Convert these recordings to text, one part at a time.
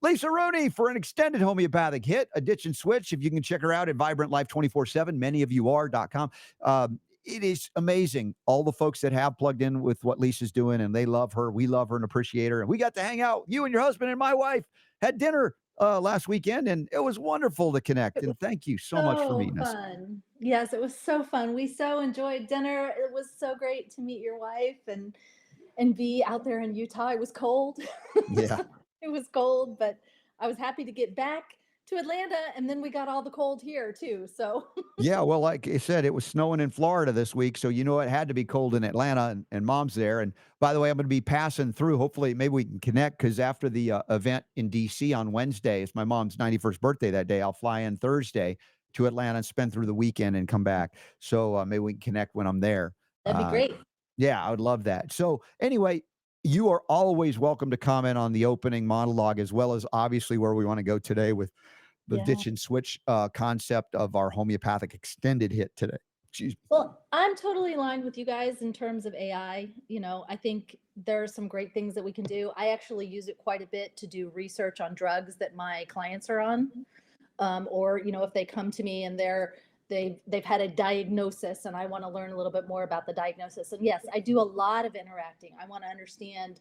Lisa Rooney for an extended homeopathic hit, a ditch and switch. If you can check her out at Vibrant Life 24/7, many of you are.com. It is amazing. All the folks that have plugged in with what Lisa's doing and they love her. We love her and appreciate her. And we got to hang out. You and your husband and my wife had dinner last weekend, and it was wonderful to connect. It was And thank you so much for so meeting us. fun. Yes, it was so fun. We so enjoyed dinner. It was so great to meet your wife and be out there in Utah. It was cold. Yeah. It was cold, but I was happy to get back to Atlanta, and then we got all the cold here too. So Yeah, well, like I said, it was snowing in Florida this week, so you know it had to be cold in Atlanta, and mom's there. And by the way, I'm going to be passing through. Hopefully, maybe we can connect because after the event in DC on Wednesday, it's my mom's 91st birthday that day. I'll fly in Thursday to Atlanta and spend through the weekend and come back. So maybe we can connect when I'm there. that'd be Uh, great. yeah, I would love that. So anyway, you are always welcome to comment on the opening monologue as well as obviously where we want to go today with the Yeah. ditch and switch concept of our homeopathic extended hit today. Excuse me. Well, I'm totally aligned with you guys in terms of AI. I think there are some great things that we can do. I actually use it quite a bit to do research on drugs that my clients are on. Or if they come to me and they've had a diagnosis and I want to learn a little bit more about the diagnosis. And yes, I do a lot of interacting. I want to understand.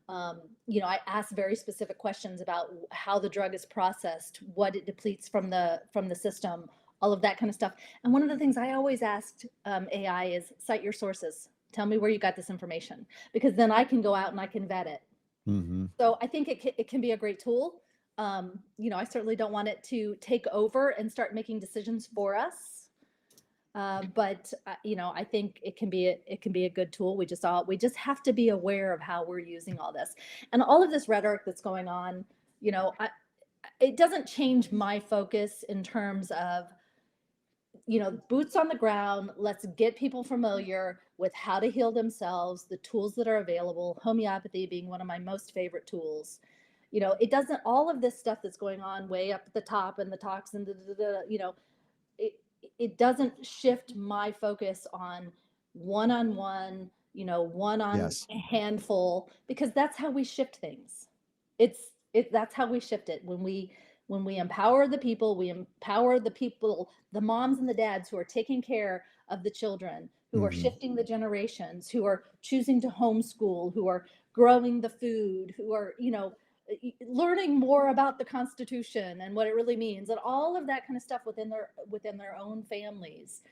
I ask very specific questions about how the drug is processed, what it depletes from the system, all of that kind of stuff. And one of the things I always asked AI is cite your sources. Tell me where you got this information, because then I can go out and I can vet it. Hmm. So I think it can be a great tool. I certainly don't want it to take over and start making decisions for us. But I think it can be a good tool. We just have to be aware of how we're using all this, and all of this rhetoric that's going on. It doesn't change my focus in terms of boots on the ground. Let's get people familiar with how to heal themselves, the tools that are available, homeopathy being one of my most favorite tools. It doesn't, all of this stuff that's going on way up at the top and the toxin, it, it doesn't shift my focus on one-on-one, one on Yes. a handful, because that's how we shift things. That's how we shift it. When we empower the people, the moms and the dads who are taking care of the children, who are Hmm. shifting the generations, who are choosing to homeschool, who are growing the food, who are, learning more about the Constitution and what it really means, and all of that kind of stuff within their own families.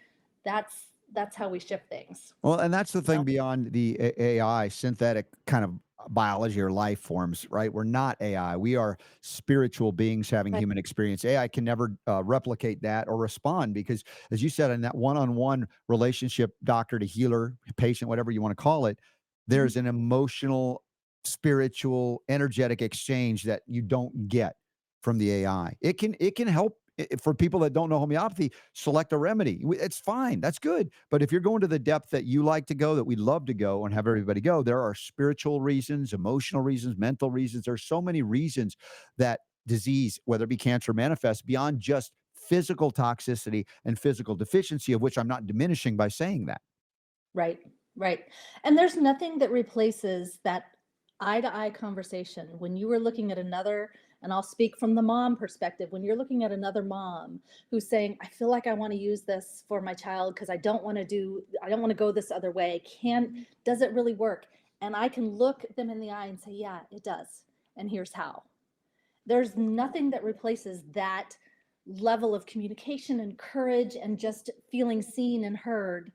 That's how we shift things. Well, and that's the You thing know? beyond the AI, synthetic kind of biology or life forms, right? We're not AI. We are spiritual beings having Right. human experience. AI can never replicate that or respond because, as you said, in that one on one relationship, doctor to healer, patient, whatever you want to call it, Mhm. there's an emotional, spiritual, energetic exchange that you don't get from the AI. It can help for people that don't know homeopathy select a remedy. It's fine. That's good. But if you're going to the depth that you like to go, that we love to go and have everybody go, there are spiritual reasons, emotional reasons, mental reasons. There's so many reasons that disease, whether it be cancer, manifests beyond just physical toxicity and physical deficiency, of which I'm not diminishing by saying that. Right, right. And there's nothing that replaces that eye to eye conversation when you were looking at another, and I'll speak from the mom perspective, when you're looking at another mom who's saying, I feel like I want to use this for my child because I don't want to go this other way. Does it really work? And I can look them in the eye and say, yeah, it does. And here's how. There's nothing that replaces that level of communication and courage and just feeling seen and heard,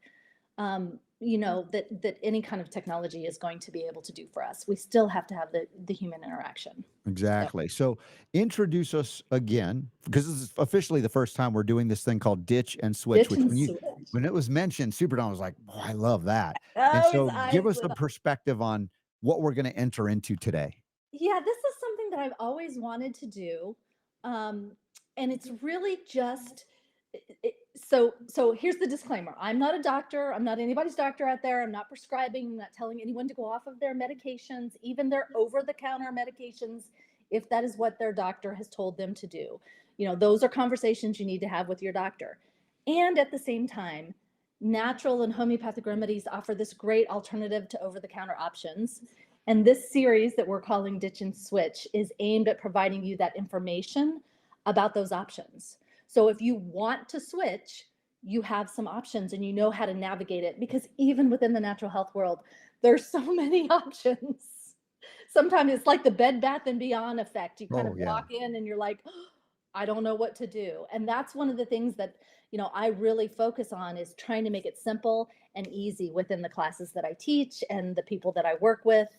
that any kind of technology is going to be able to do for us. We still have to have the human interaction. So Exactly. So introduce us again, because this is officially the first time we're doing this thing called ditch and switch, ditch which and switch. when it was mentioned, Superdome was like, oh, I love that. And Oh, his so eyes give us lit the up. perspective on what we're going to enter into today. Yeah, this is something that I've always wanted to do. Um, and it's really just so here's the disclaimer. I'm not a doctor. I'm not anybody's doctor out there. I'm not prescribing, I'm not telling anyone to go off of their medications, even their over-the-counter medications, if that is what their doctor has told them to do. Those are conversations you need to have with your doctor. And at the same time, natural and homeopathic remedies offer this great alternative to over-the-counter options. And this series that we're calling Ditch and Switch is aimed at providing you that information about those options. So if you want to switch, you have some options and you know how to navigate it, because even within the natural health world, there's so many options. Sometimes it's like the Bed Bath and Beyond effect. You kind Oh of yeah. walk in and you're like, "Oh, I don't know what to do." And that's one of the things that, I really focus on, is trying to make it simple and easy within the classes that I teach and the people that I work with,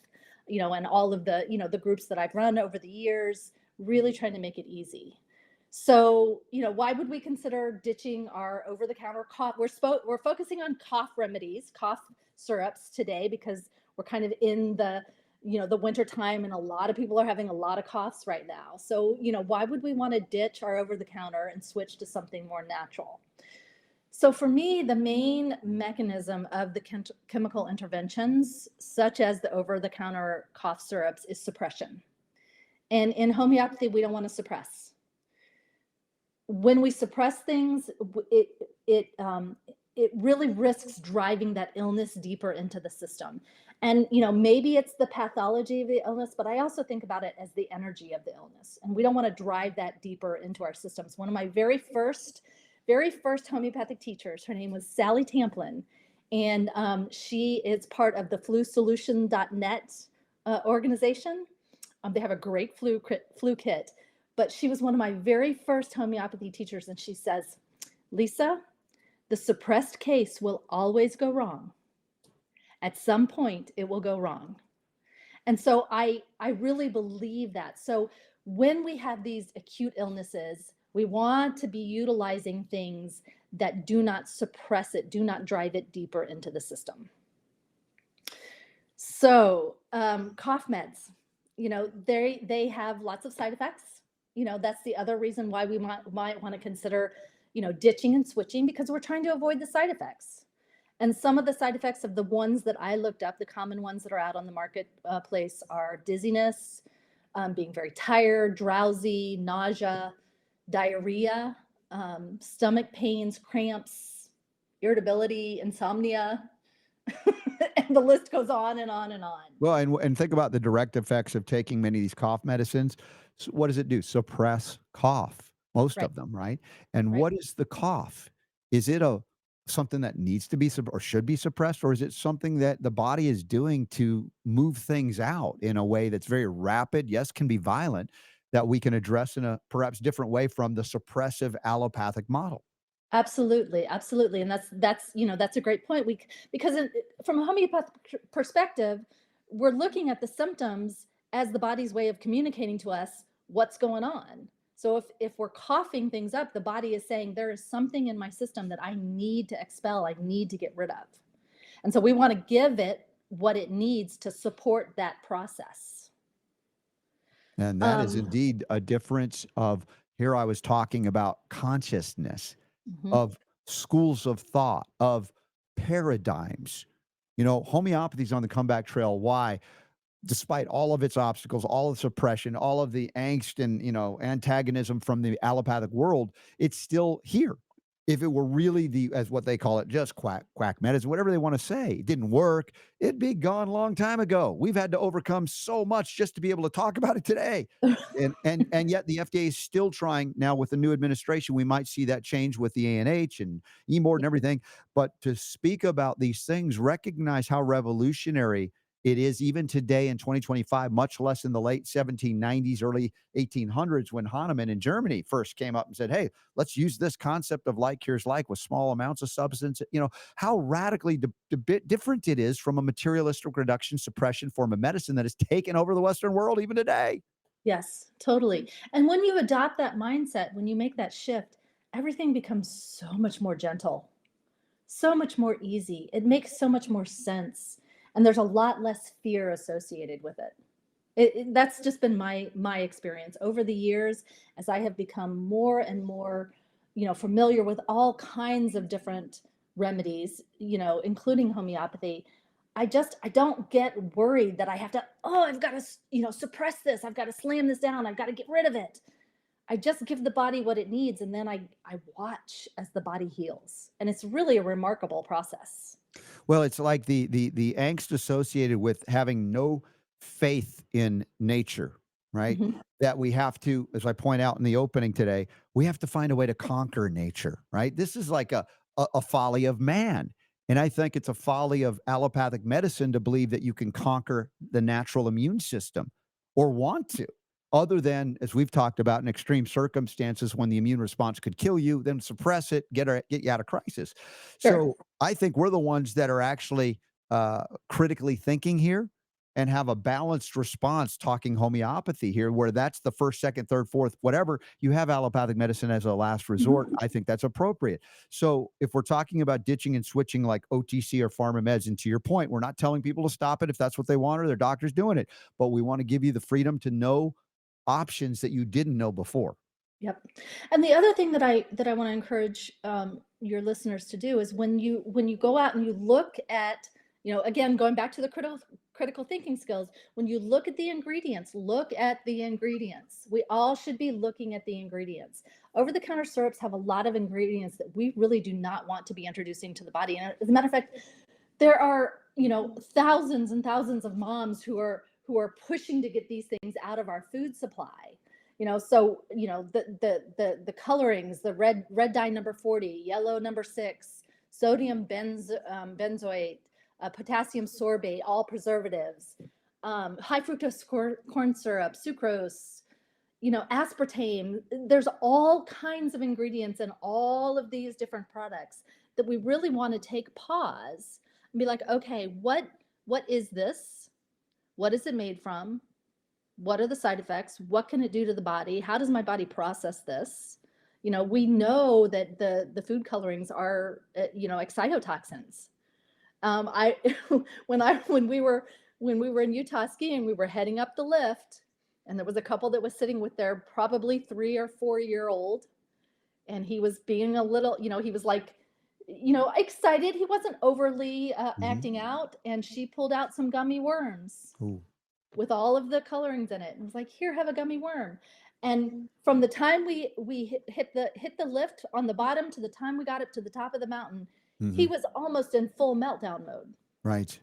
and all of the, the groups that I've run over the years, really trying to make it easy. So, why would we consider ditching our over-the-counter cough? We're focusing on cough remedies, cough syrups today, because we're kind of in the winter time, and a lot of people are having a lot of coughs right now. So, why would we want to ditch our over-the-counter and switch to something more natural? So for me, the main mechanism of the chemical interventions, such as the over-the-counter cough syrups, is suppression. And in homeopathy, we don't want to suppress. When we suppress things, it really risks driving that illness deeper into the system. And maybe it's the pathology of the illness, but I also think about it as the energy of the illness, and we don't want to drive that deeper into our systems. One of my very first homeopathic teachers, her name was Sally Tamplin, and she is part of the flusolution.net organization. They have a great flu kit, but she was one of my very first homeopathy teachers, and she says, "Lisa, the suppressed case will always go wrong. At some point, it will go wrong." And so I really believe that. So when we have these acute illnesses, we want to be utilizing things that do not suppress it, do not drive it deeper into the system. So cough meds, they have lots of side effects. That's the other reason why we might want to consider, ditching and switching, because we're trying to avoid the side effects. And some of the side effects of the ones that I looked up, the common ones that are out on the marketplace, are dizziness, being very tired, drowsy, nausea, diarrhea, stomach pains, cramps, irritability, insomnia, and the list goes on and on and on. Well, and think about the direct effects of taking many of these cough medicines. What does it do? Suppress cough, most Right, of them, right? And right. what is the cough? Is it a something that needs to be or should be suppressed, or is it something that the body is doing to move things out in a way that's very rapid? Yes, can be violent, that we can address in a perhaps different way from the suppressive allopathic model. Absolutely, absolutely, and that's a great point. Because from a homeopathic perspective, we're looking at the symptoms as the body's way of communicating to us what's going on. So if we're coughing things up, the body is saying there is something in my system that I need to expel, I need to get rid of, and so we want to give it what it needs to support that process. And that is Um, indeed a difference of here I was talking about consciousness, mhm. of schools of thought, of paradigms. Homeopathy is on the comeback trail. Why? Despite all of its obstacles, all of the suppression, all of the angst and antagonism from the allopathic world, it's still here. If it were really the, as what they call it, just quack medicine, whatever they want to say, it didn't work, it'd be gone a long time ago. We've had to overcome so much just to be able to talk about it today. And yet the FDA is still trying now with the new administration. We might see that change with the ANH and EMORD and everything. But to speak about these things, recognize how revolutionary it is even today in 2025, much less in the late 1790s, early 1800s, when Hahnemann in Germany first came up and said, "Hey, let's use this concept of like cures like with small amounts of substance." How radically different it is from a materialistic reduction suppression form of medicine that has taken over the Western world even today. Yes, totally. And when you adopt that mindset, when you make that shift, everything becomes so much more gentle, so much more easy. It makes so much more sense. And there's a lot less fear associated with it. That's just been my experience over the years, as I have become more and more, familiar with all kinds of different remedies, including homeopathy. I don't get worried that I have to, oh, I've got to, suppress this. I've got to slam this down. I've got to get rid of it. I just give the body what it needs, and then I watch as the body heals. And it's really a remarkable process. Well, it's like the angst associated with having no faith in nature, right? Mhm. That we have to, as I point out in the opening today, we have to find a way to conquer nature, right? This is like a folly of man. And I think it's a folly of allopathic medicine to believe that you can conquer the natural immune system or want to, other than, as we've talked about, in extreme circumstances when the immune response could kill you, then suppress it, get you out of crisis. Sure. So I think we're the ones that are actually critically thinking here and have a balanced response talking homeopathy here, where that's the first, second, third, fourth, whatever. You have allopathic medicine as a last resort. Mhm. I think that's appropriate. So if we're talking about ditching and switching like OTC or pharma meds, and to your point, we're not telling people to stop it if that's what they want or their doctor's doing it, but we want to give you the freedom to know options that you didn't know before. Yep. And the other thing that I want to encourage your listeners to do is when you go out and you look at, again, going back to the critical thinking skills, when you look at the ingredients, look at the ingredients. We all should be looking at the ingredients. Over the counter syrups have a lot of ingredients that we really do not want to be introducing to the body. And as a matter of fact, there are, thousands and thousands of moms who are pushing to get these things out of our food supply. So the colorings, the red dye number 40, yellow number 6, sodium benzoate, potassium sorbate, all preservatives, high fructose corn syrup, sucrose, aspartame. There's all kinds of ingredients in all of these different products that we really want to take pause and be like, okay, what is this? What is it made from? What are the side effects? What can it do to the body? How does my body process this? We know that the food colorings are, excitotoxins. I when we were in Utah skiing, we were heading up the lift, and there was a couple that was sitting with their probably 3 or 4 year old, and he was being a little, he was like, excited. He wasn't overly Mhm. acting out, and she pulled out some gummy worms Ooh. with all of the colorings in it and was like, here, have a gummy worm. And from the time we hit the lift on the bottom to the time we got up to the top of the mountain, he Mhm. was almost in full meltdown mode. Right.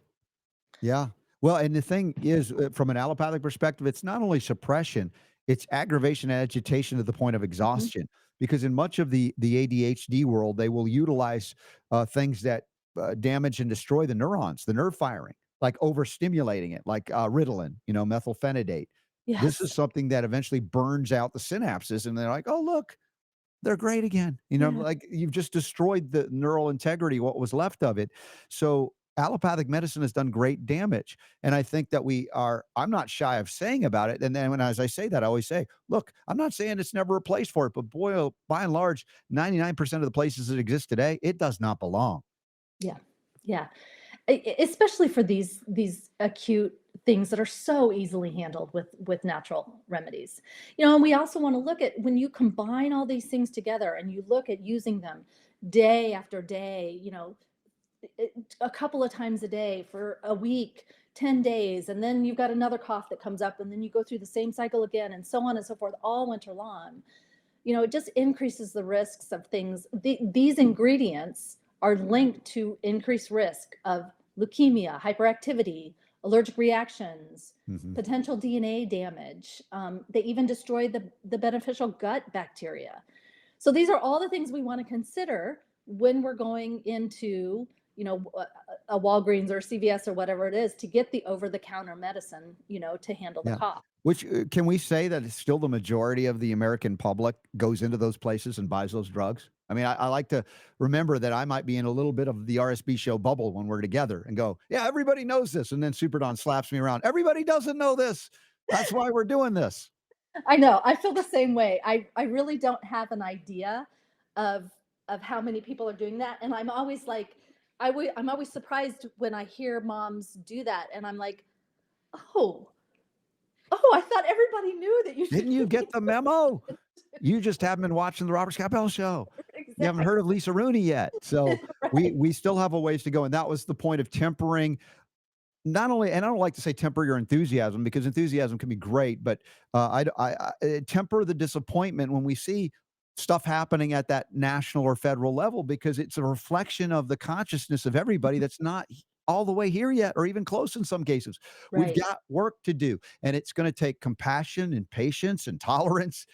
Yeah. Well, and the thing is, from an allopathic perspective, it's not only suppression, it's aggravation and agitation to the point of Mhm. exhaustion. Because in much of the ADHD world, they will utilize things that damage and destroy the neurons, the nerve firing, like overstimulating it, like Ritalin, methylphenidate. This Yes. is something that eventually burns out the synapses, and they're like, "Oh, look, they're great again." Yeah. Like you've just destroyed the neural integrity, what was left of it. So allopathic medicine has done great damage. And I think that I'm not shy of saying about it. And then as I say that, I always say, look, I'm not saying it's never a place for it, but boy, by and large, 99% of the places that exist today, it does not belong. Yeah. Yeah. Especially for these acute things that are so easily handled with natural remedies. And we also want to look at when you combine all these things together and you look at using them day after day, a couple of times a day for a week, 10 days, and then you've got another cough that comes up, and then you go through the same cycle again, and so on and so forth, all winter long. It just increases the risks of things. These ingredients are linked to increased risk of leukemia, hyperactivity, allergic reactions, Mhm. potential DNA damage. They even destroy the beneficial gut bacteria. So these are all the things we want to consider when we're going into, a Walgreens or CVS or whatever it is to get the over-the-counter medicine, to handle the Yeah. cough. Which can we say that it's still the majority of the American public goes into those places and buys those drugs? I mean, I like to remember that I might be in a little bit of the RSB show bubble when we're together and go, yeah, everybody knows this. And then Super Don slaps me around. Everybody doesn't know this. That's why we're doing this. I know. I feel the same way. I really don't have an idea of how many people are doing that, and I'm always like, I'm always surprised when I hear moms do that, and I'm like, oh, I thought everybody knew that you should Didn't you be get the memo? You just haven't been watching the Robert Scott Bell show. You haven't heard of exactly Lisa Rooney yet. So we right. we still have a ways to go. And that was the point of tempering. Not only, and I don't like to say temper your enthusiasm because enthusiasm can be great, but temper the disappointment when we see stuff happening at that national or federal level because it's a reflection of the consciousness of everybody that's not all the way here yet, or even close in some cases. We've Right. got work to do, and it's going to take compassion and patience and tolerance,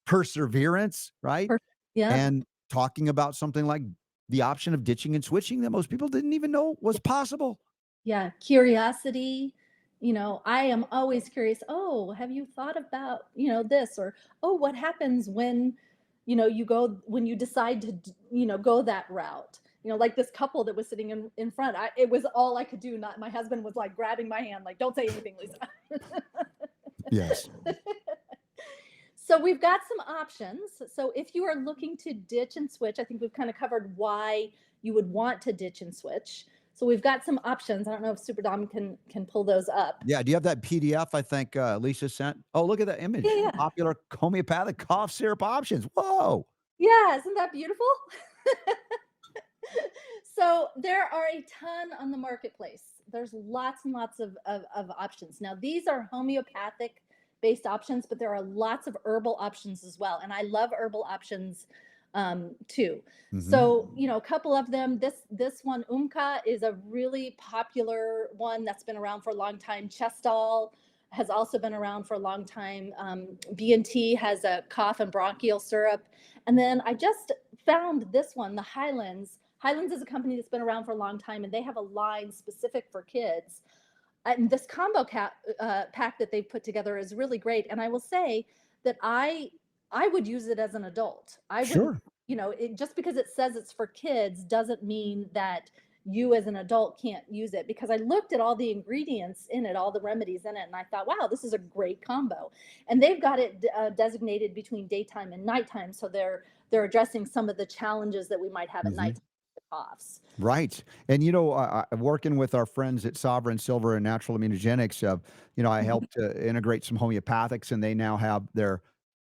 perseverance, right? Per- Yep. And talking about something like the option of ditching and switching that most people didn't even know was possible. Yeah, curiosity. I am always curious. Oh, have you thought about, this? Or, oh, what happens when, when you decide to, go that route? Like this couple that was sitting in front. It was all I could do. Not my husband was like grabbing my hand, like, don't say anything, Lisa. Yes. So we've got some options. So if you are looking to ditch and switch, I think we've kind of covered why you would want to ditch and switch. So we've got some options. I don't know if Super Dom can pull those up. Yeah, do you have that PDF I think, Lisa sent? Oh, look at that Yeah, image. yeah. Popular homeopathic cough syrup options. Whoa. Yeah, isn't that beautiful? So there are a ton on the marketplace. There's lots and lots of options. Now, these are homeopathic based options, but there are lots of herbal options as well. And I love herbal options too. Mhm. So, a couple of them. This one, Umka, is a really popular one that's been around for a long time. Chestol has also been around for a long time. B&T has a cough and bronchial syrup. And then I just found this one, the Highlands. Highlands is a company that's been around for a long time, and they have a line specific for kids. And this pack that they've put together is really great. And I will say that I would use it as an adult. I wouldn't, Sure. just because it says it's for kids doesn't mean that you as an adult can't use it, because I looked at all the ingredients in it, all the remedies in it, and I thought, wow, this is a great combo. And they've got it designated between daytime and nighttime, so they're addressing some of the challenges that we might have at Mhm. nighttime with coughs. Right. And, working with our friends at Sovereign Silver and Natural Immunogenics, I Mhm. helped integrate some homeopathics, and they now have their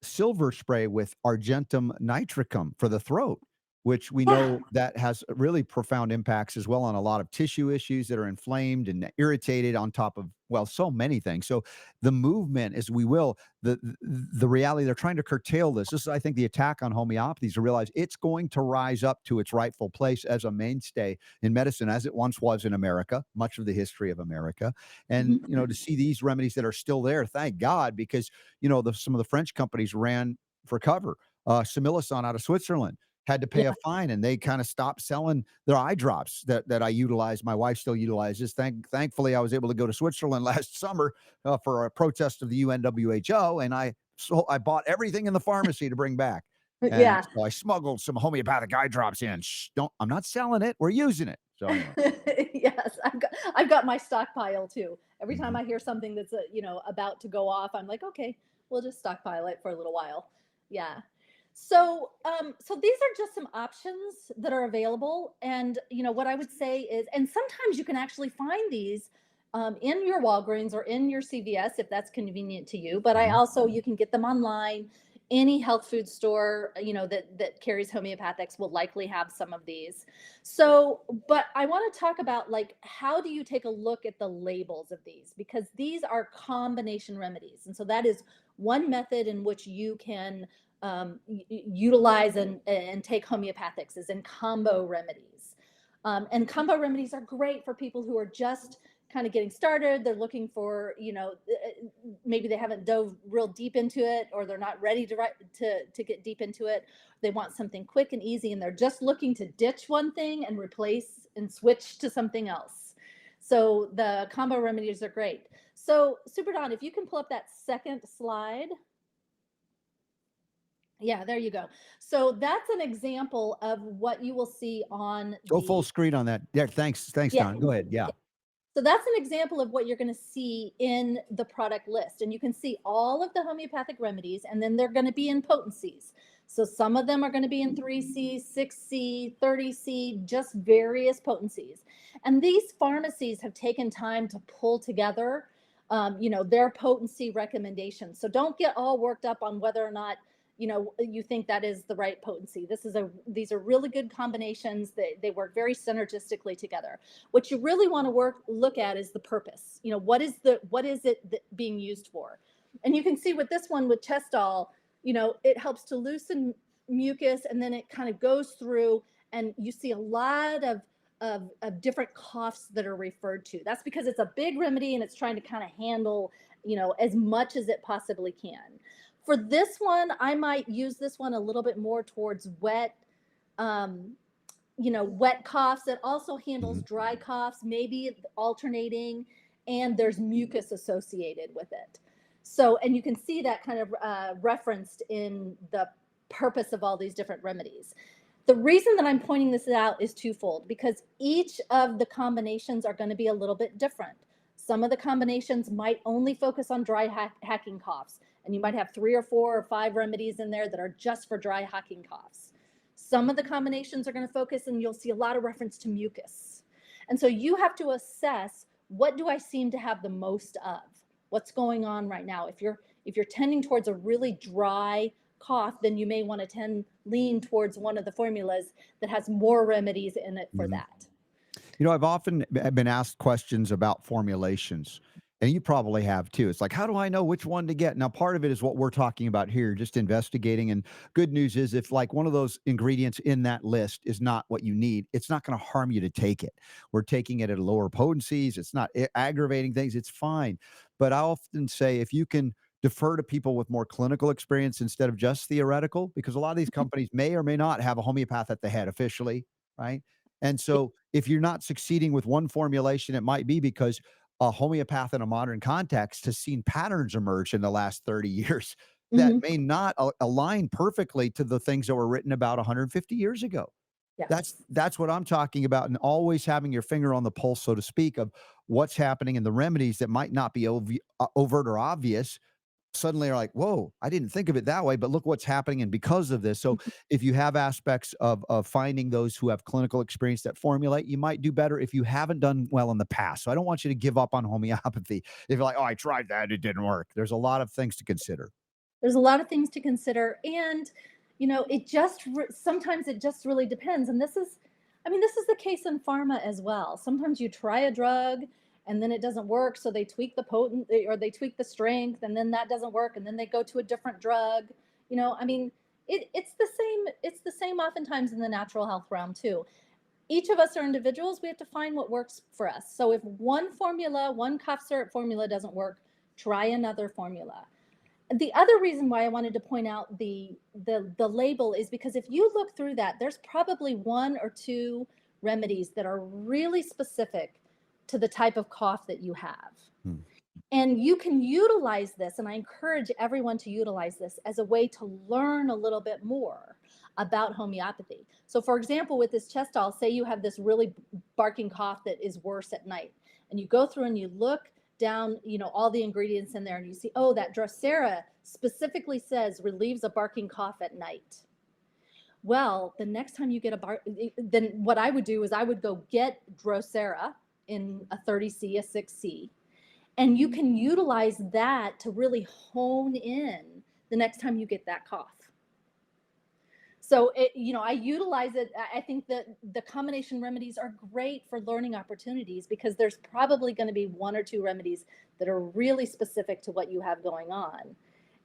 silver spray with argentum nitricum for the throat, which we Yeah. know that has really profound impacts as well on a lot of tissue issues that are inflamed and irritated on top of, well, so many things. So the movement, as we will, the reality they're trying to curtail this. This is, I think, the attack on homeopathy is to realize it's going to rise up to its rightful place as a mainstay in medicine, as it once was in America, much of the history of America. And Mhm. to see these remedies that are still there, thank God, because some of the French companies ran for cover. Similison out of Switzerland had to pay Yeah. a fine, and they kind of stopped selling their eye drops that I utilize. My wife still utilizes. Thankfully, I was able to go to Switzerland last summer for a protest of the UNWHO, and I bought everything in the pharmacy to bring back. And Yeah. so I smuggled some homeopathic eye drops in. Shh, don't, I'm not selling it. We're using it. So anyway. Yes, I've got my stockpile too. Every time Mhm. I hear something that's about to go off, I'm like, okay, we'll just stockpile it for a little while. Yeah. So these are just some options that are available, and what I would say is, and sometimes you can actually find these in your Walgreens or in your CVS if that's convenient to you. But I Mhm. also you can get them online. Any health food store, that carries homeopathics will likely have some of these. So, but I want to talk about, like, how do you take a look at the labels of these, because these are combination remedies, and so that is one method in which you can utilize and take homeopathics, is in combo remedies. And combo remedies are great for people who are just kind of getting started. They're looking for, maybe they haven't dove real deep into it, or they're not ready to get deep into it. They want something quick and easy, and they're just looking to ditch one thing and replace and switch to something else. So the combo remedies are great. So Super Don, if you can pull up that second slide. Yeah, there you go. So that's an example of what you will see on Go full the, screen on that. Yeah, thanks, yeah. Don. Go ahead. Yeah. So that's an example of what you're going to see in the product list. And you can see all of the homeopathic remedies, and then they're going to be in potencies. So some of them are going to be in 3C, 6C, 30C, just various potencies. And these pharmacies have taken time to pull together, their potency recommendations. So don't get all worked up on whether or not you think that is the right potency. These are really good combinations. They work very synergistically together. What you really want to look at is the purpose. What is it being used for? And you can see with this one with Chestol, it helps to loosen mucus, and then it kind of goes through, and you see a lot of of different coughs that are referred to. That's because it's a big remedy and it's trying to kind of handle, as much as it possibly can. For this one, I might use this one a little bit more towards wet, um, wet coughs. It also handles Mhm. dry coughs, maybe alternating, and there's mucus associated with it. So, and you can see that kind of referenced in the purpose of all these different remedies. The reason that I'm pointing this out is twofold, because each of the combinations are going to be a little bit different. Some of the combinations might only focus on dry hacking coughs, and you might have 3 or 4 or 5 remedies in there that are just for dry hacking coughs. Some of the combinations are going to focus, and you'll see a lot of reference to mucus. And so you have to assess, what do I seem to have the most of? What's going on right now? If you're tending towards a really dry cough, then you may want to lean towards one of the formulas that has more remedies in it for Mhm. that. I've often been asked questions about formulations, and you probably have too. It's like, how do I know which one to get? Now, part of it is what we're talking about here, just investigating. And good news is, if like one of those ingredients in that list is not what you need, it's not going to harm you to take it. We're taking it at lower potencies. It's not aggravating things. It's fine. But I often say, if you can defer to people with more clinical experience instead of just theoretical, because a lot of these companies may or may not have a homeopath at the head officially, right? And so if you're not succeeding with one formulation, it might be because a homeopath in a modern context has seen patterns emerge in the last 30 years that Mm-hmm. may not align perfectly to the things that were written about 150 years ago. That's Yes. that's what I'm talking about, and always having your finger on the pulse, so to speak, of what's happening in the remedies that might not be overt or obvious, suddenly are like, whoa, I didn't think of it that way, but look what's happening. And because of this, so if you have aspects of finding those who have clinical experience that formulate, you might do better if you haven't done well in the past. So I don't want you to give up on homeopathy. If you're like, oh, I tried that, it didn't work. There's a lot of things to consider. There's a lot of things to consider, and sometimes it just really depends. And this is the case in pharma as well. Sometimes you try a drug and then it doesn't work, so they tweak the potent, or they tweak the strength, and then that doesn't work, and then they go to a different drug. It's the same oftentimes in the natural health realm too. Each of us are individuals. We have to find what works for us. So if one cough syrup formula doesn't work, try another formula. The other reason why I wanted to point out the label is because if you look through that, there's probably 1 or 2 remedies that are really specific to the type of cough that you have. Hmm. And you can utilize this, and I encourage everyone to utilize this as a way to learn a little bit more about homeopathy. So, for example, with this Chestol, say you have this really barking cough that is worse at night, and you go through and you look down, all the ingredients in there, and you see, oh, that Drosera specifically says relieves a barking cough at night. Well, the next time you get then what I would do is I would go get Drosera in a 30C, a 6C, and you can utilize that to really hone in the next time you get that cough. So I utilize it. I think that the combination remedies are great for learning opportunities, because there's probably going to be 1 or 2 remedies that are really specific to what you have going on,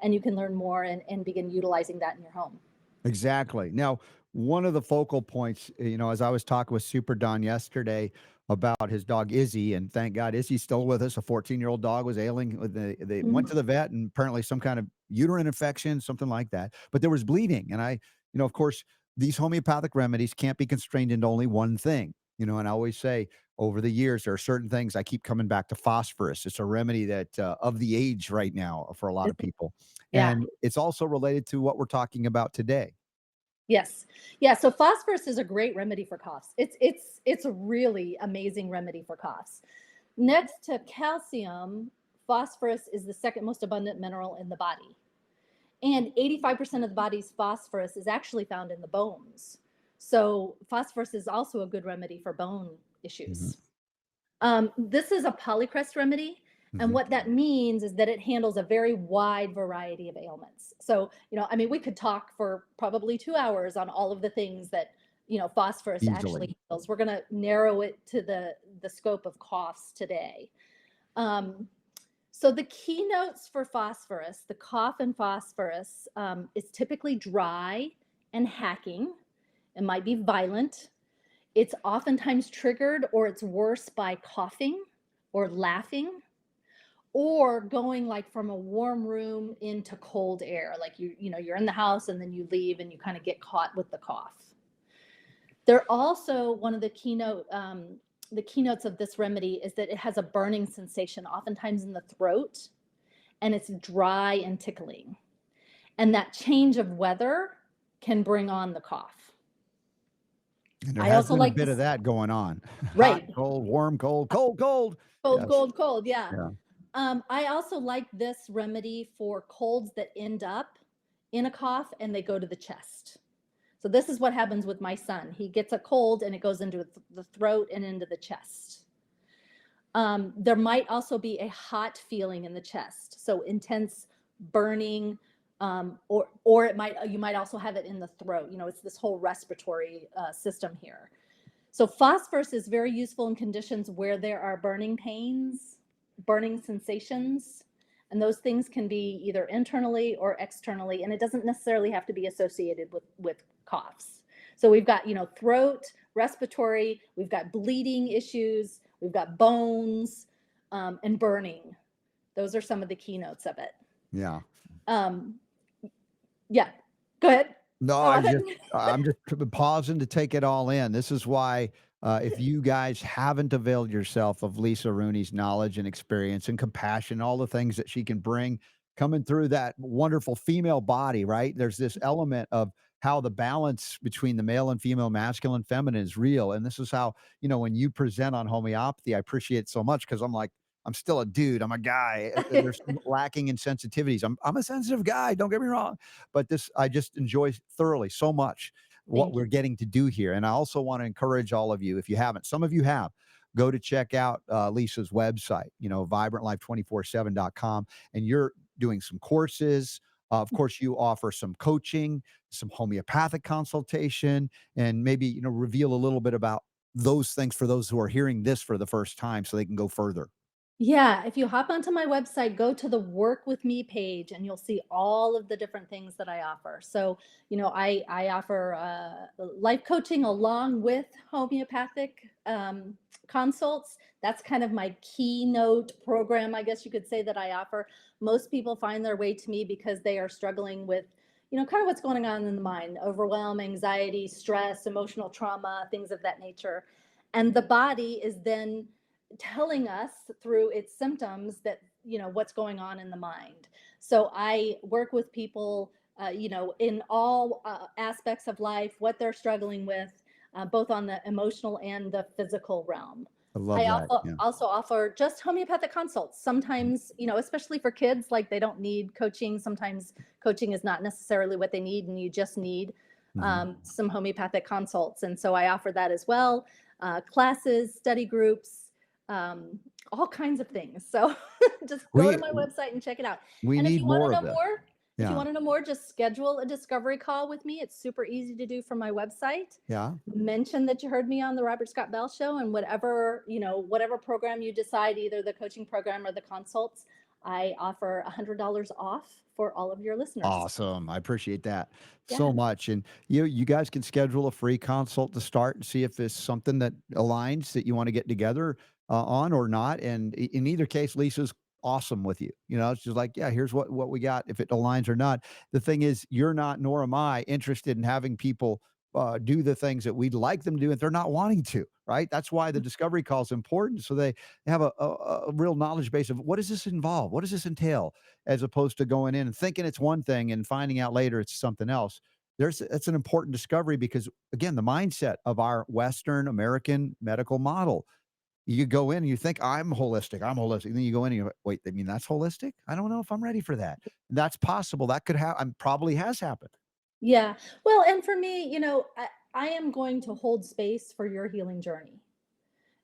and you can learn more and begin utilizing that in your home. Exactly. Now, one of the focal points, as I was talking with Super Don yesterday about his dog Izzy, and thank God Izzy's still with us. A 14-year-old dog was ailing. They went Mhm. to the vet, and apparently some kind of uterine infection, something like that. But there was bleeding, and of course, these homeopathic remedies can't be constrained into only one thing. And I always say, over the years, there are certain things I keep coming back to. Phosphorus. It's a remedy that of the age right now for a lot of people, Yeah. and it's also related to what we're talking about today. Yes. Yeah. So phosphorus is a great remedy for coughs. It's a really amazing remedy for coughs. Next to calcium, phosphorus is the second most abundant mineral in the body. And 85% of the body's phosphorus is actually found in the bones. So phosphorus is also a good remedy for bone Mhm, issues. This is a polycrest remedy. And mhm. what that means is that it handles a very wide variety of ailments. So, we could talk for probably 2 hours on all of the things that, phosphorus actually Easily. heals. We're going to narrow it to the scope of coughs today. Um, so the keynotes for phosphorus, the cough and phosphorus, is typically dry and hacking. It might be violent. It's oftentimes triggered or it's worse by coughing or laughing or going like from a warm room into cold air. Like you're in the house and then you leave and you kind of get caught with the cough. They're also one of the keynotes of this remedy is that it has a burning sensation, oftentimes in the throat, and it's dry and tickling. And that change of weather can bring on the cough. And there I has also been a like bit of this, that going on. Hot, right? cold, warm, cold, cold, cold. Cold, Yes. cold, cold. Yeah. Yeah. I also like this remedy for colds that end up in a cough and they go to the chest. So this is what happens with my son. He gets a cold and it goes into the throat and into the chest. There might also be a hot feeling in the chest, so intense burning, or you might also have it in the throat. It's this whole respiratory system here. So phosphorus is very useful in conditions where there are burning pains, burning sensations, and those things can be either internally or externally, and it doesn't necessarily have to be associated with coughs. So we've got, throat, respiratory, we've got bleeding issues, we've got bones, and burning. Those are some of the keynotes of it. Yeah. Um, yeah, go ahead. No, Go ahead. I'm just pausing to take it all in. This is why, if you guys haven't availed yourself of Lisa Rooney's knowledge and experience and compassion, all the things that she can bring coming through that wonderful female body, right? There's this element of how the balance between the male and female, masculine, feminine is real. And this is how, when you present on homeopathy, I appreciate it so much because I'm like, I'm still a dude. I'm a guy. There's some lacking in sensitivities. I'm a sensitive guy. Don't get me wrong, but this I just enjoy thoroughly so much what Thank we're you. getting to do here. And I also want to encourage all of you, if you haven't, some of you have, go to check out Lisa's website, vibrantlife247.com, and you're doing some courses. Of course, you offer some coaching, some homeopathic consultation, and maybe reveal a little bit about those things for those who are hearing this for the first time, so they can go further. Yeah, if you hop onto my website, go to the Work with Me page, and you'll see all of the different things that I offer. So, I offer life coaching along with homeopathic consults. That's kind of my keynote program, I guess you could say, that I offer. Most people find their way to me because they are struggling with, kind of what's going on in the mind: overwhelm, anxiety, stress, emotional trauma, things of that nature. And the body is then telling us through its symptoms that what's going on in the mind. So I work with people in all aspects of life, what they're struggling with, both on the emotional and the physical realm. I love I that. also Yeah. also offer just homeopathic consults. Sometimes, especially for kids, like they don't need coaching. Sometimes coaching is not necessarily what they need, and you just need Mhm. some homeopathic consults. And so I offer that as well. Classes, study groups, um, all kinds of things. So just go to We my website and check it out. we And if need you want to more of know this. more, if you Yeah. want to know more, just schedule a discovery call with me. It's super easy to do from my website. Yeah. Mention that you heard me on the Robert Scott Bell Show, and whatever program you decide, either the coaching program or the consults, I offer $100 off for all of your listeners. Awesome. I appreciate that so Yeah. much. And you guys can schedule a free consult to start and see if it's something that aligns that you want to get together on or not. And in either case, Lisa's awesome with you. It's just like, yeah, here's what we got, if it aligns or not. The thing is, you're not, nor am I, interested in having people do the things that we'd like them to do if they're not wanting to, right? That's why the discovery call is important. So they have a real knowledge base of what does this involve? What does this entail? As opposed to going in and thinking it's one thing and finding out later it's something else. It's an important discovery because, again, the mindset of our Western American medical model. You go in and you think I'm holistic. And then you go in and you go, wait, I mean, that's holistic? I don't know if I'm ready for that. That's possible. That could happen. Probably has happened. Yeah. Well, and for me, I am going to hold space for your healing journey.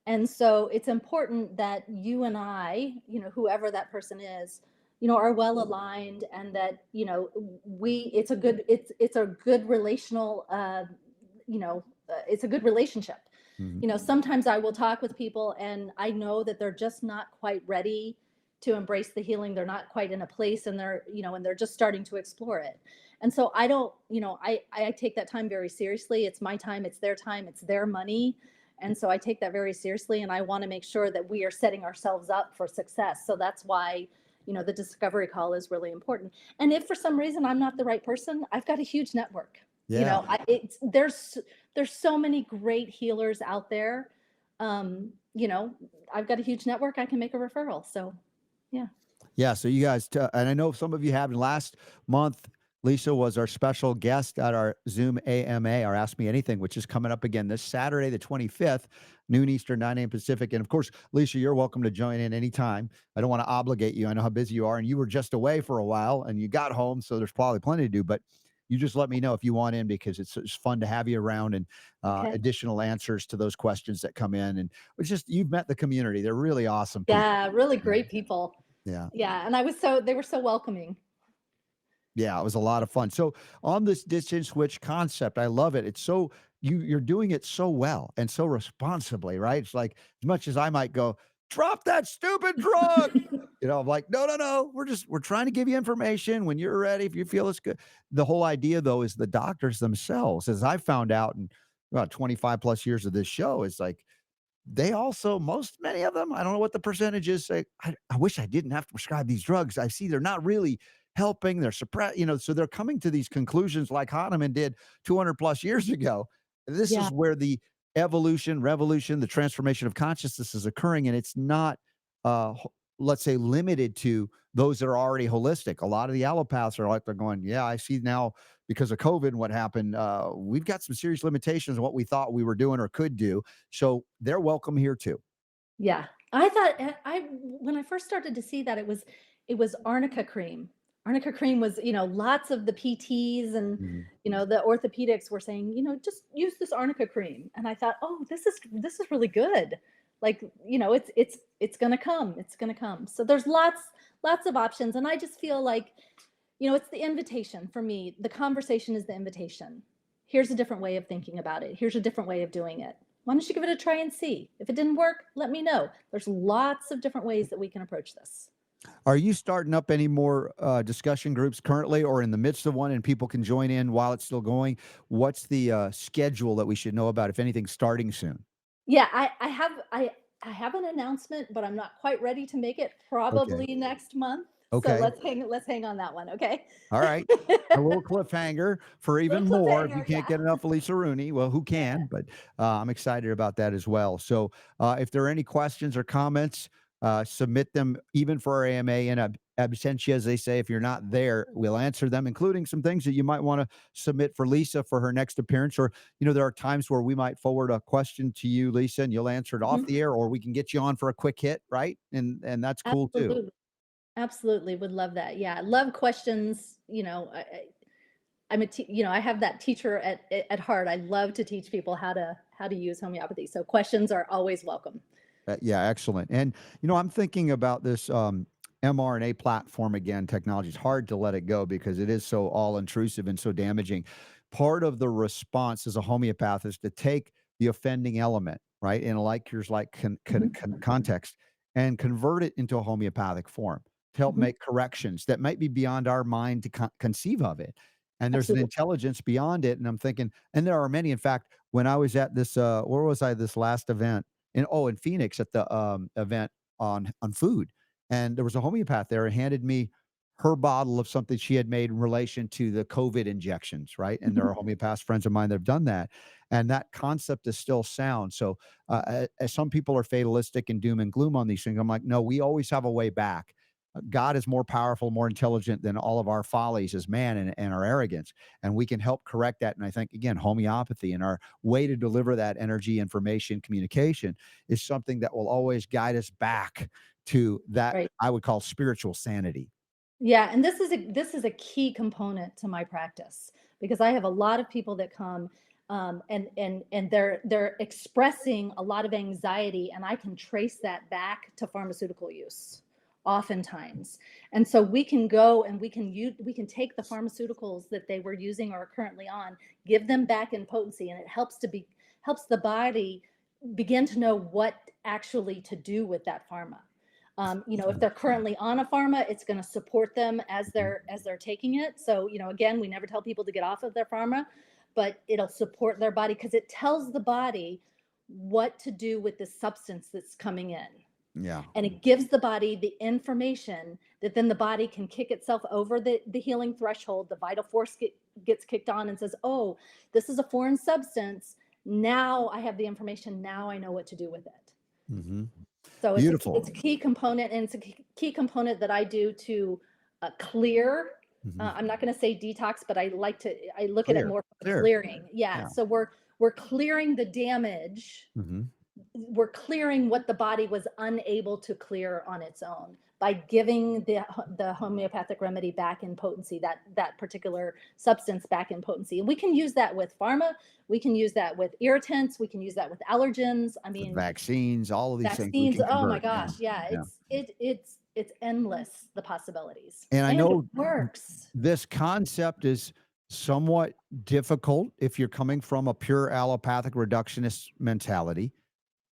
And so it's important that you and I, whoever that person is, are well aligned, and that, it's a good relational, it's a good relationship. Mhm. Sometimes I will talk with people and I know that they're just not quite ready to embrace the healing. They're not quite in a place, and they're, and they're just starting to explore it. And so I don't, I take that time very seriously. It's my time, it's their time, it's their money. And so I take that very seriously, and I want to make sure that we are setting ourselves up for success. So that's why, the discovery call is really important. And if for some reason I'm not the right person, I've got a huge network. Yeah. There's so many great healers out there. I've got a huge network. I can make a referral. So, yeah. Yeah. So you guys, and I know some of you have. Last month, Lisa was our special guest at our Zoom AMA, our Ask Me Anything, which is coming up again this Saturday, the 25th, noon Eastern, 9 a.m. Pacific. And of course, Lisa, you're welcome to join in anytime. I don't want to obligate you. I know how busy you are, and you were just away for a while and you got home. So there's probably plenty to do, but you just let me know if you want in, because it's fun to have you around, and Okay. additional answers to those questions that come in. And it's just, you've met the community. They're really awesome people. Yeah, really great people. Yeah. Yeah. And they were so welcoming. Yeah, it was a lot of fun. So on this distance switch concept, I love it. It's so you're doing it so well and so responsibly, right? It's like, as much as I might go, drop that stupid drug. I'm like, no, no, no. We're trying to give you information when you're ready, if you feel it's good. The whole idea though is the doctors themselves, as I found out in about 25 plus years of this show, is like, they also, many of them, I don't know what the percentage is, say, I wish I didn't have to prescribe these drugs. I see they're not really helping. They're suppressed, so they're coming to these conclusions like Hahnemann did 200 plus years ago. This Yeah. is where the evolution, revolution, the transformation of consciousness is occurring. And it's not, let's say, limited to those that are already holistic. A lot of the allopaths are like, they're going, yeah, I see now, because of COVID and what happened, we've got some serious limitations on what we thought we were doing or could do. So they're welcome here too. Yeah. I thought when I first started to see that, it was arnica cream. Arnica cream was, lots of the PTs and, Mhm. the orthopedics were saying, just use this arnica cream. And I thought, oh, this is really good. Like, it's gonna come. It's gonna come. So there's lots of options. And I just feel like, it's the invitation for me. The conversation is the invitation. Here's a different way of thinking about it. Here's a different way of doing it. Why don't you give it a try and see? If it didn't work, let me know. There's lots of different ways that we can approach this. Are you starting up any more discussion groups currently, or in the midst of one, and people can join in while it's still going? What's the schedule that we should know about, if anything, starting soon? Yeah, I have an announcement, but I'm not quite ready to make it. Okay. Probably next month. So Okay. let's hang on that one, okay? All right. A little cliffhanger for Little even more. If you cliffhanger, can't yeah. get enough of Lisa Rooney, well, who Yeah. can? But I'm excited about that as well. So if there are any questions or comments, submit them even for our AMA in absentia, as they say. If you're not there, we'll answer them, including some things that you might want to submit for Lisa for her next appearance. Or, there are times where we might forward a question to you, Lisa, and you'll answer it off Mhm. the air, or we can get you on for a quick hit, right? And that's cool too. Absolutely. Absolutely. Would love that. Yeah. Love questions. I'm I have that teacher at heart. I love to teach people how to use homeopathy. So questions are always welcome. Yeah, excellent. And I'm thinking about this mRNA platform again. Technology, it's hard to let it go because it is so all intrusive and so damaging. Part of the response as a homeopath is to take the offending element, right, in a like cures like Mhm. context, and convert it into a homeopathic form to help Mhm. make corrections that might be beyond our mind to conceive of it. And there's an Absolutely. intelligence beyond it. And I'm thinking, and there are many. In fact, when I was at this, where was I? This last event in Phoenix at the event on food, and there was a homeopath there and handed me her bottle of something she had made in relation to the COVID injections, right? And there are Mhm. homeopaths friends of mine that have done that, and that concept is still sound. So, as some people are fatalistic and doom and gloom on these things, I'm like, no, we always have a way back. God is more powerful, more intelligent than all of our follies as man, and our arrogance, and we can help correct that. And I think, again, homeopathy and our way to deliver that energy, information, communication is something that will always guide us back to that Right. I would call spiritual sanity. Yeah, and this is a key component to my practice because I have a lot of people that come, and they're expressing a lot of anxiety, and I can trace that back to pharmaceutical use oftentimes. And so we can go and we can take the pharmaceuticals that they were using or are currently on, give them back in potency, and it helps the body begin to know what actually to do with that pharma. If they're currently on a pharma, it's going to support them as Mhm. they're taking it. So, again, we never tell people to get off of their pharma, but it'll support their body because it tells the body what to do with the substance that's coming in. Yeah. And it gives the body the information that then the body can kick itself over the healing threshold. The vital force gets kicked on and says, oh, this is a foreign substance. Now I have the information. Now I know what to do with it. Hmm. So it's Beautiful. a key component, and it's a key component that I do to clear. Hmm. I'm not going to say detox, but I look at it Clear. more Clear. clearing. Yeah. Yeah. So we're clearing the damage. Hmm. We're clearing what the body was unable to clear on its own by giving the homeopathic remedy back in potency, that particular substance back in potency. And we can use that with pharma, we can use that with irritants, we can use that with allergens. I With mean, vaccines, all of these things we vaccines. can Oh my convert. Yeah. gosh, yeah, Yeah. it's endless, the possibilities, And I and it know works. this concept is somewhat difficult if you're coming from a pure allopathic reductionist mentality,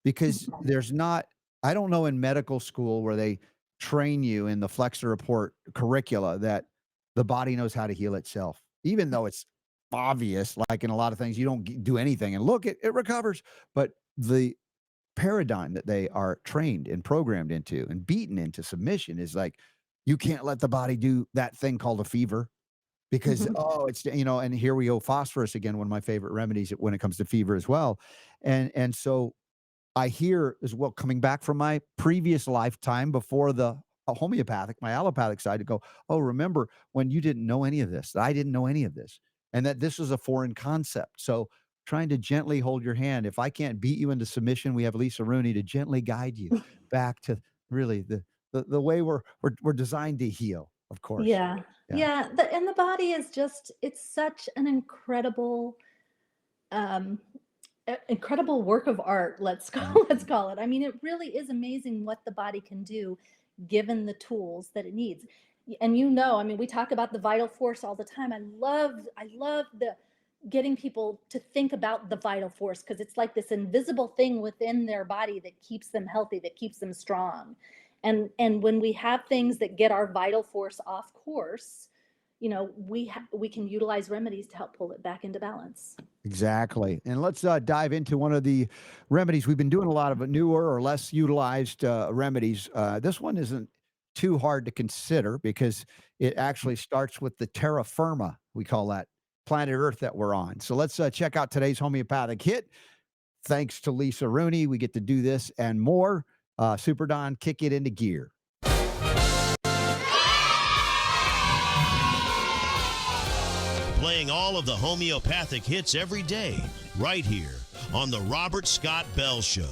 because there's not, I don't know in medical school where they train you in the Flexor Report curricula that the body knows how to heal itself, even though it's obvious, like in a lot of things, you don't do anything and look, it recovers. But the paradigm that they are trained and programmed into and beaten into submission is like, you can't let the body do that thing called a fever because, Mhm. oh, and here we go, phosphorus again, one of my favorite remedies when it comes to fever as well. And so I hear as well, coming back from my previous lifetime before the homeopathic, my allopathic side, to go, oh, remember when you didn't know any of this, that I didn't know any of this, and that this was a foreign concept. So trying to gently hold your hand. If I can't beat you into submission, we have Lisa Rooney to gently guide you back to really the way we're designed to heal, of course. Yeah, Yeah. yeah. And the body is it's such an incredible um incredible work of art, let's Mhm. call let's call it. I mean, it really is amazing what the body can do given the tools that it needs. And I mean, we talk about the vital force all the time. I love the getting people to think about the vital force because it's like this invisible thing within their body that keeps them healthy, that keeps them strong. And when we have things that get our vital force off course, we can utilize remedies to help pull it back into balance. Exactly. And let's dive into one of the remedies. We've been doing a lot of newer or less utilized remedies. This one isn't too hard to consider because it actually starts with the terra firma, we call that planet Earth that we're on. So let's check out today's homeopathic hit. Thanks to Lisa Rooney, we get to do this and more. Super Don, kick it into gear. Playing all of the homeopathic hits every day, right here on The Robert Scott Bell Show.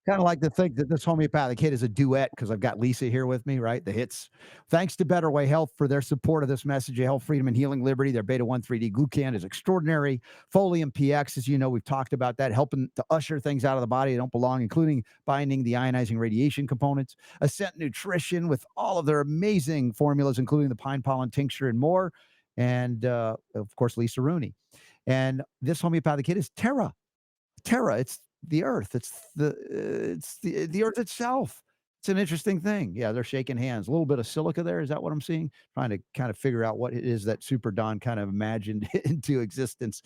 Kind of like to think that this homeopathic hit is a duet because I've got Lisa here with me, right? The hits. Thanks to Better Way Health for their support of this message of health, freedom, and healing liberty. Their beta 1,3-D glucan is extraordinary. Folium PX, as you know, we've talked about that, helping to usher things out of the body that don't belong, including binding the ionizing radiation components. Ascent Nutrition with all of their amazing formulas, including the pine pollen tincture and more. And of course, Lisa Rooney. And this homeopathic hit is Terra, it's the earth. It's the earth itself. It's an interesting thing. Yeah, they're shaking hands. A little bit of silica there. Is that what I'm seeing? Trying to kind of figure out what it is that Super Don kind of imagined into existence.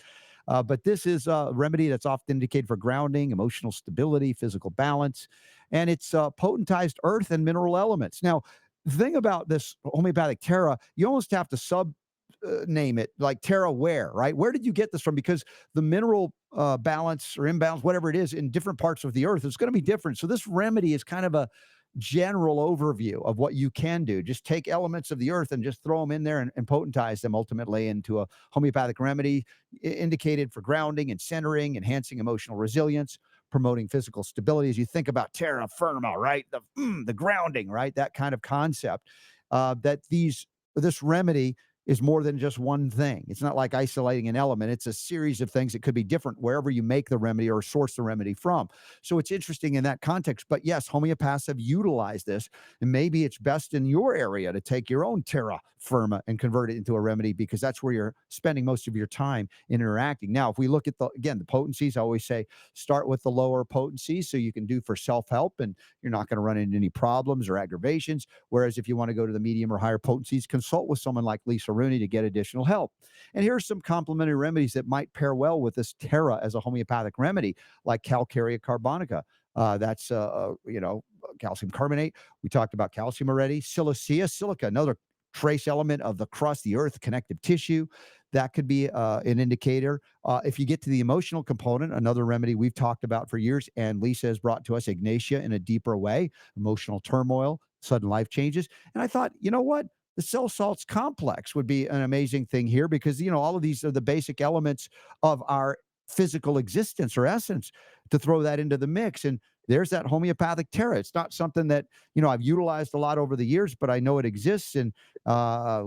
But this is a remedy that's often indicated for grounding, emotional stability, physical balance, and it's potentized earth and mineral elements. Now, the thing about this homeopathic Terra, you almost have to name it like Terra where, right? Where did you get this from? Because the mineral balance or imbalance, whatever it is, in different parts of the earth, it's going to be different. So this remedy is kind of a general overview of what you can do. Just take elements of the earth and just throw them in there and potentize them ultimately into a homeopathic remedy indicated for grounding and centering, enhancing emotional resilience, promoting physical stability. As you think about terra firma, right? The grounding, right? That kind of concept. This remedy is more than just one thing. It's not like isolating an element. It's a series of things that could be different wherever you make the remedy or source the remedy from. So it's interesting in that context. But yes, homeopaths have utilized this, and maybe it's best in your area to take your own terra firma and convert it into a remedy, because that's where you're spending most of your time interacting. Now, if we look at the potencies, I always say start with the lower potencies so you can do for self-help and you're not going to run into any problems or aggravations. Whereas if you want to go to the medium or higher potencies, consult with someone like Lisa Rooney to get additional help. And here are some complementary remedies that might pair well with this Terra as a homeopathic remedy, like calcarea carbonica. That's calcium carbonate. We talked about calcium already. Silica, another trace element of the crust, the earth, connective tissue. That could be an indicator. If you get to the emotional component, another remedy we've talked about for years, and Lisa has brought to us, Ignatia, in a deeper way, emotional turmoil, sudden life changes. And I thought, you know what? The cell salts complex would be an amazing thing here, because, all of these are the basic elements of our physical existence or essence, to throw that into the mix. And there's that homeopathic Terra. It's not something that, I've utilized a lot over the years, but I know it exists. And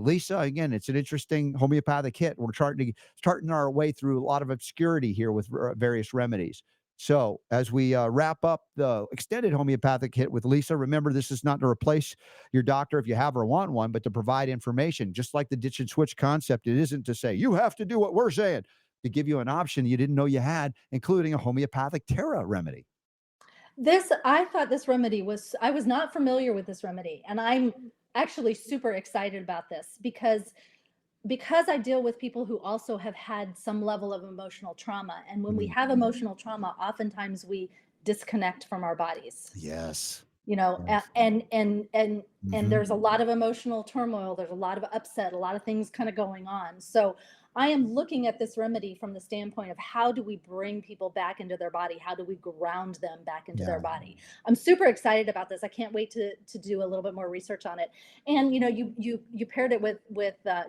Lisa, again, it's an interesting homeopathic hit. We're starting our way through a lot of obscurity here with various remedies. So as we wrap up the extended homeopathic hit with Lisa, remember, this is not to replace your doctor if you have or want one, but to provide information. Just like the ditch and switch concept, it isn't to say you have to do what we're saying, to give you an option you didn't know you had, including a homeopathic Terra remedy. I thought this remedy I was not familiar with this remedy, and I'm actually super excited about this because I deal with people who also have had some level of emotional trauma. And when we have emotional trauma, oftentimes we disconnect from our bodies, Yes. and Yes. and there's a lot of emotional turmoil, there's a lot of upset, a lot of things kind of going on. So I am looking at this remedy from the standpoint of how do we bring people back into their body? How do we ground them back into their body? I'm super excited about this. I can't wait to do a little bit more research on it. And you paired it with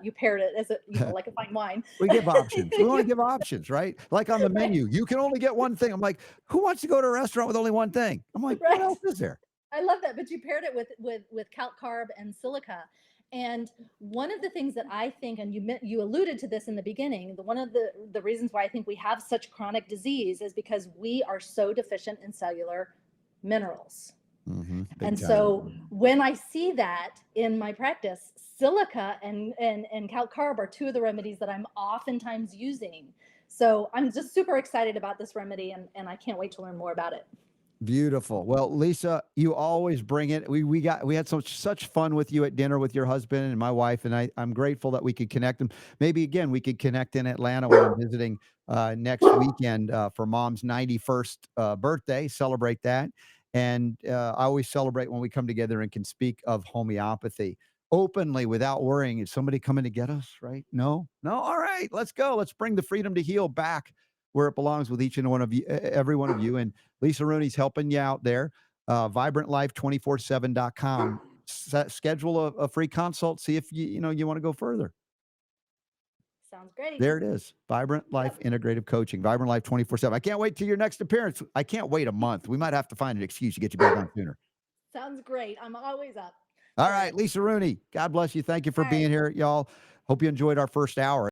you paired it as like a fine wine. We give options. We want to give options, right? Like on the Right. menu, you can only get one thing. I'm like, who wants to go to a restaurant with only one thing? I'm like, what Right. else is there? I love that, but you paired it with calc carb and silica. And one of the things that I think, and you alluded to this in the beginning, one of the reasons why I think we have such chronic disease is because we are so deficient in cellular minerals. Big And time. so when I see that in my practice, silica and calc carb are two of the remedies that I'm oftentimes using. So I'm just super excited about this remedy, and I can't wait to learn more about it. Beautiful. Well, Lisa, you always bring it. We had such fun with you at dinner with your husband and my wife, and I'm grateful that we could connect them. Maybe again we could connect in Atlanta when I'm visiting next weekend for Mom's 91st birthday. Celebrate that, and I always celebrate when we come together and can speak of homeopathy openly without worrying. Is somebody coming to get us? Right? No, no. All right, let's go. Let's bring the freedom to heal back where it belongs with each and one of you, every one of you. And Lisa Rooney's helping you out there. VibrantLife247.com. Schedule a free consult. See if you want to go further. Sounds great. There it is. Vibrant Life Integrative Coaching. Vibrant Life 24/7. I can't wait till your next appearance. I can't wait a month. We might have to find an excuse to get you back on sooner. Sounds great. I'm always up. All right, Lisa Rooney. God bless you. Thank you for All being right. here, y'all. Hope you enjoyed our first hour.